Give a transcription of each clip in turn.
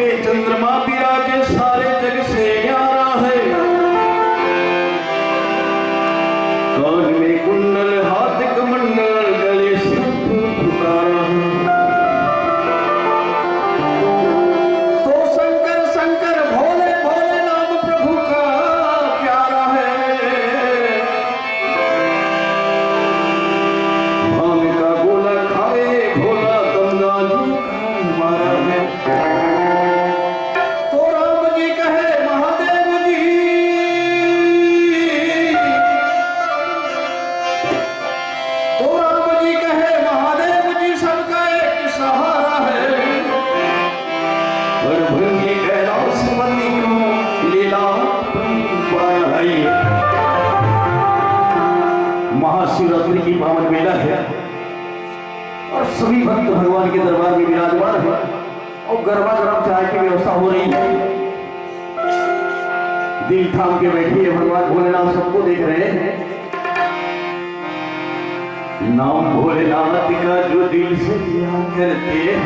पे चंद्रमा विराजे सारे जग से न्यारा है। कान में कुंडल हाथ कमंडल गले से पुकारा है। तो शंकर शंकर भोले भोले नाम प्रभु का प्यारा है। भांग का गोला खाए भोला गंगा जी का मारा है। तो राम जी कहे महादेव जी, तो राम जी कहे महादेव जी सबका एक सहारा है। भंगी कैलाश मंदी को लीला है। महाशिवरात्रि की पावन मेला है और सभी भक्त भगवान के दरबार में विराजमान है और गरमा गरम चाय की व्यवस्था हो रही है। दिल थाम के बैठिए, भगवान भोलेनाथ सबको देख रहे हैं। नाम भोलेनाथ का जो दिल से लिया करते हैं।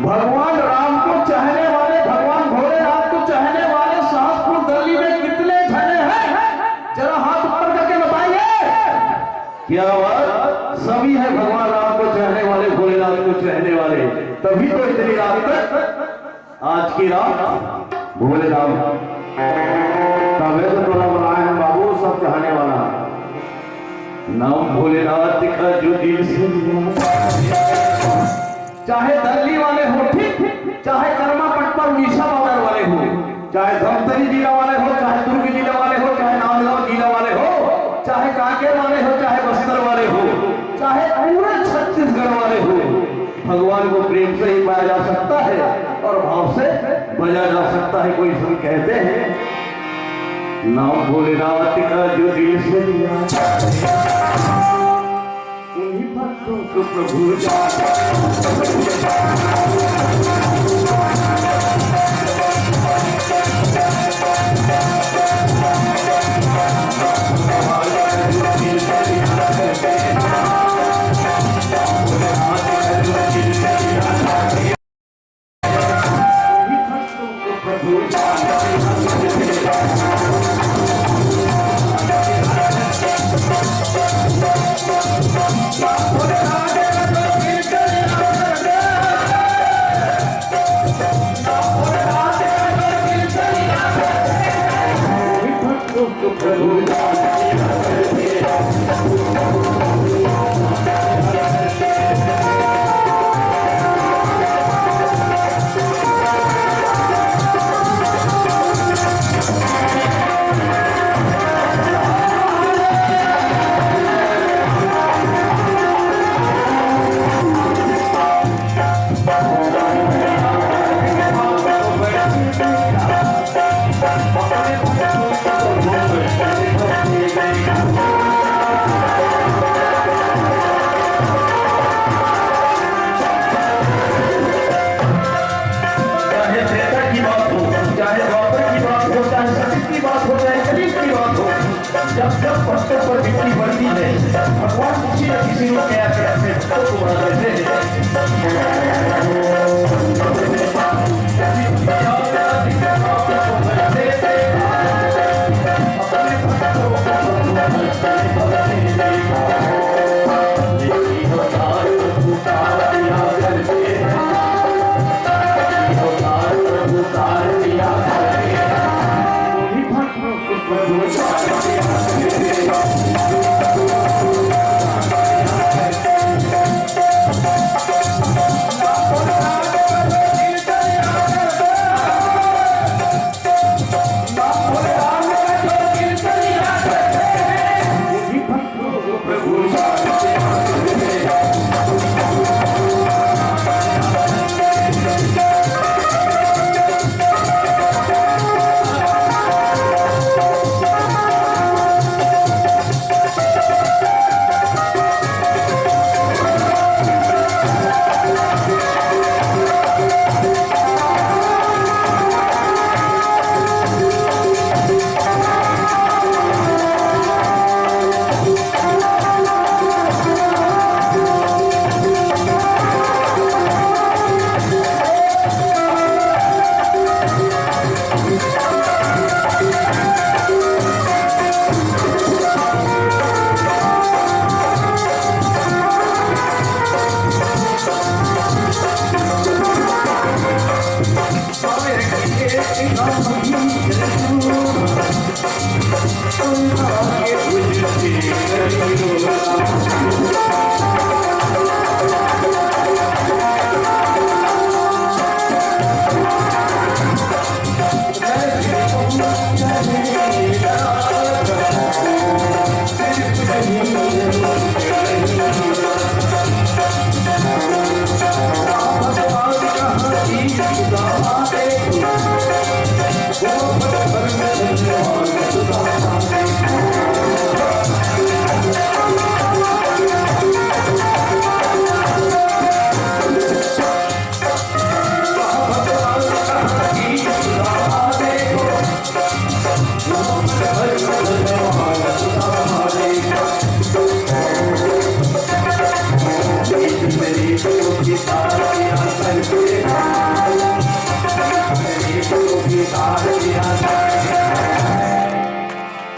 भगवान राम को चाहने वाले, भगवान भोलेनाथ को चाहने वाले शाहपुर दिल्ली में कितने जने हैं? जरा हाथ ऊपर करके बताइए। क्या बात, सभी है भगवान राम को चाहने वाले, भोलेनाथ को चाहने वाले। तभी तो इतनी रात तक, आज की रात भोलेनाथ तबे तो टोला बनाए हैं बाबू, सब चाहने वाला। नाम भोलेनाथ का जो दिल से चाहे दिल्ली वाले हो ठीक, चाहे कर्मा पट पर उड़ीसा बॉर्डर वाले हो, चाहे धमतरी जिला वाले हो, चाहे दुर्ग जिला वाले हो, चाहे नांदगांव जिला वाले हो, चाहे कांकेर वाले हो, चाहे बस्तर वाले हो, चाहे पूरे छत्तीसगढ़ वाले हो, भगवान को प्रेम से ही पाया जा सकता है और भाव से बजा जा सकता है। कोई सब कहते हैं नाम भोलेनाथ का जो दिल से लिया उन्हीं भक्तों को प्रभु भगवान किसी न किसी को क्या अपने भक्तों को बना देते हैं।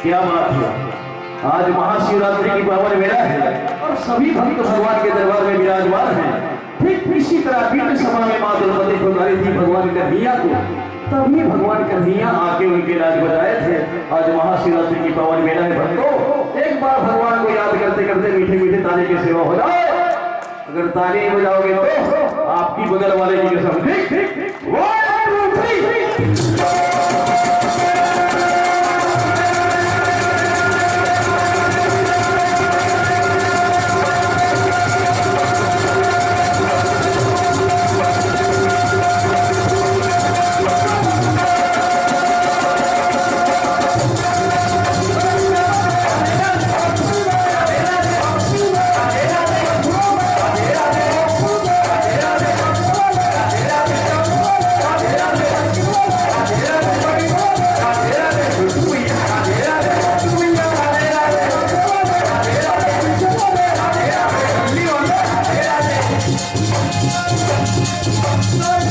क्या बात है, आज महाशिवरात्रि की पावन वेला है और सभी भक्त भगवान के दरबार में विराजमान हैं। ठीक इसी तरह बीच सभा में मां द्रौपदी पुकारी थी भगवान कन्हैया को, तभी भगवान कन्हैया आके उनके राज बजाए थे। आज महाशिवरात्रि की पावन वेला है भक्तों, एक बार भगवान को याद करते करते मीठे मीठे ताली की सेवा हो जाए। अगर ताली नहीं बजाओगे तो आपकी बगल वाले की कसम। ठीक ठीक 1 2 3। Sorry.